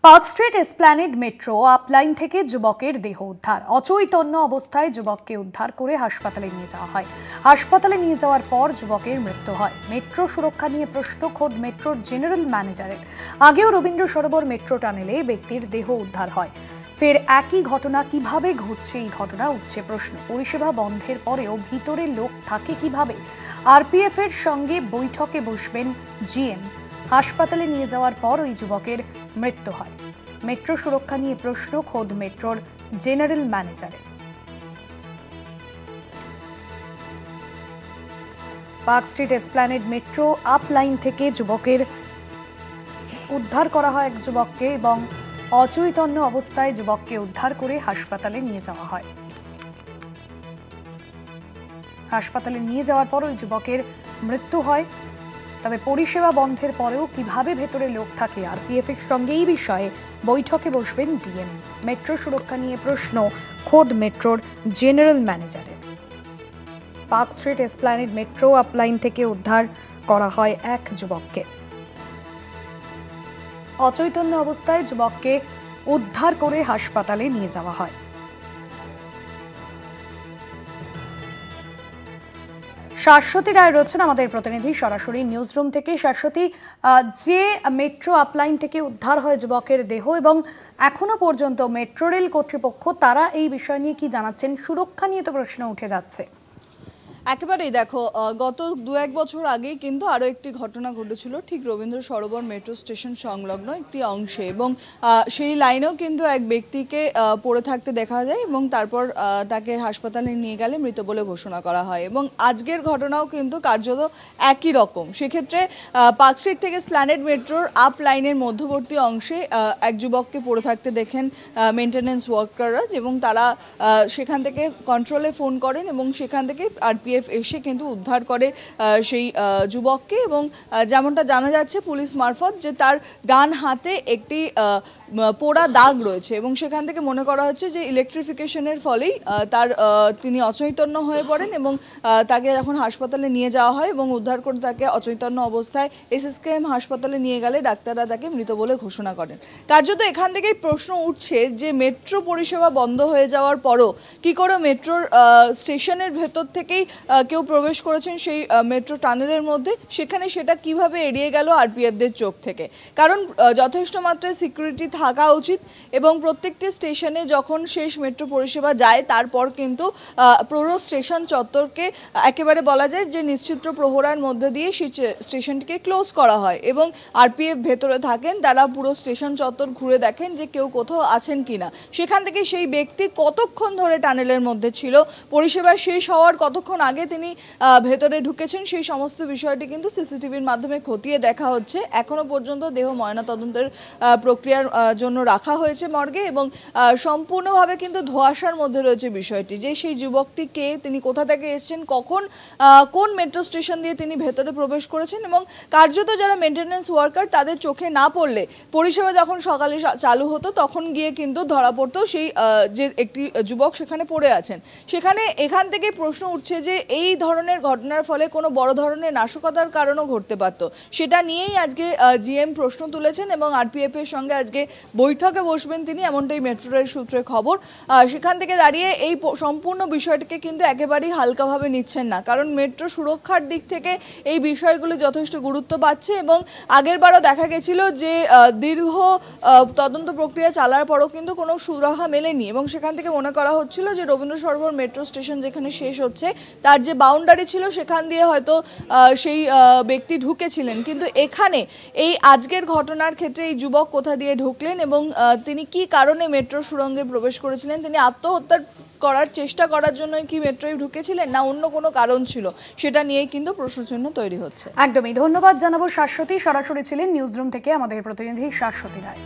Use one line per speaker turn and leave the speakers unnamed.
Park street Esplanade metro upline থেকে যুবকের দেহ উদ্ধার। অচৈতন্য অবস্থায় যুবককে উদ্ধার করে হাসপাতালে নিয়ে যাওয়া হয়। হাসপাতালে নিয়ে যাওয়ার পর যুবকের মৃত্যু হয়। মেট্রো সুরক্ষা নিয়ে প্রশ্ন খোদ মেট্রোর জেনারেল ম্যানেজারের। আগেও রবীন্দ্র সরোবর মেট্রো টানেলে ব্যক্তির দেহ উদ্ধার হয়। ফের একই ঘটনা কিভাবে ঘটছে, এই ঘটনা উঠছে প্রশ্ন। পরিষেবা বন্ধের পরেও ভিতরে লোক থাকে কিভাবে? আরপিএফ এর সঙ্গে বৈঠকে বসবেন জিএম। হাসপাতালে নিয়ে যাওয়ার পর ওই যুবকের মৃত্যু হয়। মেট্রো সুরক্ষা নিয়ে প্রশ্ন খোদ মেট্রোর জেনারেল ম্যানেজারের। Park street Esplanade metro up line থেকে যুবকের উদ্ধার করা হয় এক যুবককে, এবং অচৈতন্য অবস্থায় যুবককে উদ্ধার করে হাসপাতালে নিয়ে যাওয়া হয়। হাসপাতালে নিয়ে যাওয়ার পর ওই যুবকের মৃত্যু হয়। তবে পরিষেবা বন্ধের পরেও কিভাবে ভেতরে লোক থাকে, আরপিএফ এর সঙ্গে এই বিষয়ে বৈঠকে বসবেন জিএম। মেট্রো সুরক্ষা নিয়ে প্রশ্ন খোদ মেট্রোর জেনারেল ম্যানেজারের। Park street Esplanade metro upline থেকে উদ্ধার করা হয় এক যুবককে। অচৈতন্য অবস্থায় যুবককে উদ্ধার করে হাসপাতালে নিয়ে যাওয়া হয়। শাশ্বতী রায় রয়েছেন আমাদের প্রতিনিধি সরাসরি নিউজ রুম থেকে। শাশ্বতী, যে মেট্রো আপলাইন থেকে উদ্ধার হয় যুবকের দেহ, এবং এখনো পর্যন্ত মেট্রো রেল কর্তৃপক্ষ তারা এই বিষয় নিয়ে কি জানাচ্ছেন? সুরক্ষা নিয়ে তো প্রশ্ন উঠে যাচ্ছে।
একেবারেই দেখো, গত 2-1 বছর আগেই কিন্তু আরও একটি ঘটনা ঘটেছিল ঠিক রবীন্দ্র সরোবর মেট্রো স্টেশন সংলগ্ন একটি অংশে, এবং সেই লাইনেও কিন্তু এক ব্যক্তিকে পড়ে থাকতে দেখা যায় এবং তারপর তাকে হাসপাতালে নিয়ে গেলে মৃত বলে ঘোষণা করা হয়। এবং আজকের ঘটনাও কিন্তু কার্যত একই রকম। সেক্ষেত্রে পার্ক স্ট্রিট থেকে এসপ্ল্যানেড মেট্রোর আপ লাইনের মধ্যবর্তী অংশে এক যুবককে পড়ে থাকতে দেখেন মেনটেন্যান্স ওয়ার্কাররা, এবং তারা সেখান থেকে কন্ট্রোলে ফোন করেন এবং সেখান থেকে আরপিএফ এসে কিন্তু উদ্ধার করে সেই যুবককে। এবং যেমনটা জানা যাচ্ছে পুলিশ মারফত যে তার ডান হাতে একটি পোড়া দাগ রয়েছে, এবং সেখান থেকে মনে করা হচ্ছে যে ইলেকট্রিফিকেশনের ফলেই তিনি অচৈতন্য হয়ে পড়েন। এবং তাকে যখন হাসপাতালে নিয়ে যাওয়া হয় এবং উদ্ধার করে তাকে অচৈতন্য অবস্থায় এসএসকেএম হাসপাতালে নিয়ে গেলে ডাক্তাররা তাকে মৃত বলে ঘোষণা করেন। কার্যত এখান থেকেই প্রশ্ন উঠছে যে মেট্রো পরিষেবা বন্ধ হয়ে যাওয়ার পরও কি করে মেট্রোর স্টেশনের ভেতর থেকেই কেউ প্রবেশ করেছেন সেই মেট্রো টানেলের মধ্যে, সেখানে সেটা কিভাবে এড়িয়ে গেল আরপিএফদের চোখ থেকে। কারণ যথেষ্ট মাত্রায় সিকিউরিটি থাকা উচিত, এবং প্রত্যেকটি স্টেশনে যখন শেষ মেট্রো পরিষেবা যায় তারপর কিন্তু পুরো স্টেশন চত্বরকে একেবারে বলা যায় যে নিশ্চিদ্র প্রহরার মধ্যে দিয়ে সেই স্টেশনটিকে ক্লোজ করা হয়, এবং আরপিএফ ভেতরে থাকেন, তারা পুরো স্টেশন চত্বর ঘুরে দেখেন যে কেউ কোথাও আছেন কিনা। সেখান থেকে সেই ব্যক্তি কতক্ষণ ধরে টানেলের মধ্যে ছিল, পরিষেবা শেষ হওয়ার কতক্ষণ আগে তিনি ভেতরে ঢুকেছেন, সেই সমস্ত বিষয়টি কিন্তু সিসিটিভির মাধ্যমে খতিয়ে দেখা হচ্ছে। এখনো পর্যন্ত দেহ ময়নাতদন্তের প্রক্রিয়ার জন্য রাখা হয়েছে মর্গে, এবং সম্পূর্ণভাবে কিন্তু ধোঁয়াশার মধ্যে রয়েছে বিষয়টি যে সেই যুবকটি কে, তিনি কোথা থেকে এসেছেন, কখন কোন মেট্রো স্টেশন দিয়ে তিনি ভেতরে প্রবেশ করেছেন। এবং কার্যত যারা মেনটেন্যান্স ওয়ার্কার তাদের চোখে না পড়লে পরিষেবা যখন সকালে চালু হতো তখন গিয়ে কিন্তু ধরা পড়তো সেই যে একটি যুবক সেখানে পড়ে আছেন। এখান থেকে প্রশ্ন উঠছে যে এই ধরনের ঘটনার ফলে কোনো বড় ধরনের নাশকতার কারণও ঘটতে পারত। সেটা নিয়েই আজকে জিএম প্রশ্ন তুলেছেন, এবং আরপিএফ এর সঙ্গে আজকে বৈঠকে বসবেন তিনি, এমনটাই মেট্রো রেল সূত্রে খবর। সেখান থেকে দাঁড়িয়ে এই সম্পূর্ণ বিষয়টিকে কিন্তু একেবারেই হালকাভাবে নিচ্ছেন না, কারণ মেট্রো সুরক্ষার দিক থেকে এই বিষয়গুলো যথেষ্ট গুরুত্ব পাচ্ছে। এবং আগেরবারও দেখা গেছিল যে দীর্ঘ তদন্ত প্রক্রিয়া চালার পরও কিন্তু কোনো সুরাহা মেলেনি, এবং সেখান থেকে মনে করা হচ্ছিল যে রবীন্দ্র সরোবর মেট্রো স্টেশন যেখানে শেষ হচ্ছে তার যে বাউন্ডারি ছিল সেখান দিয়ে হয়তো সেই ব্যক্তি ঢুকেছিলেন। কিন্তু এখানে এই আজকের ঘটনার ক্ষেত্রে এই যুবক কোথা দিয়ে ঢুকলেন এবং তিনি কি কারণে মেট্রো সুড়ঙ্গে প্রবেশ করেছিলেন, তিনি আত্মহত্যা করার চেষ্টা করার জন্যই কি মেট্রোয় ঢুকেছিলেন, না অন্য কোনো কারণ ছিল, সেটা নিয়েই কিন্তু প্রশ্নচিহ্ন তৈরি হচ্ছে।
একদমই ধন্যবাদ জানাবো শাশ্বতী। সরাসরি ছিলেন নিউজ রুম থেকে আমাদের প্রতিনিধি শাশ্বতী রায়।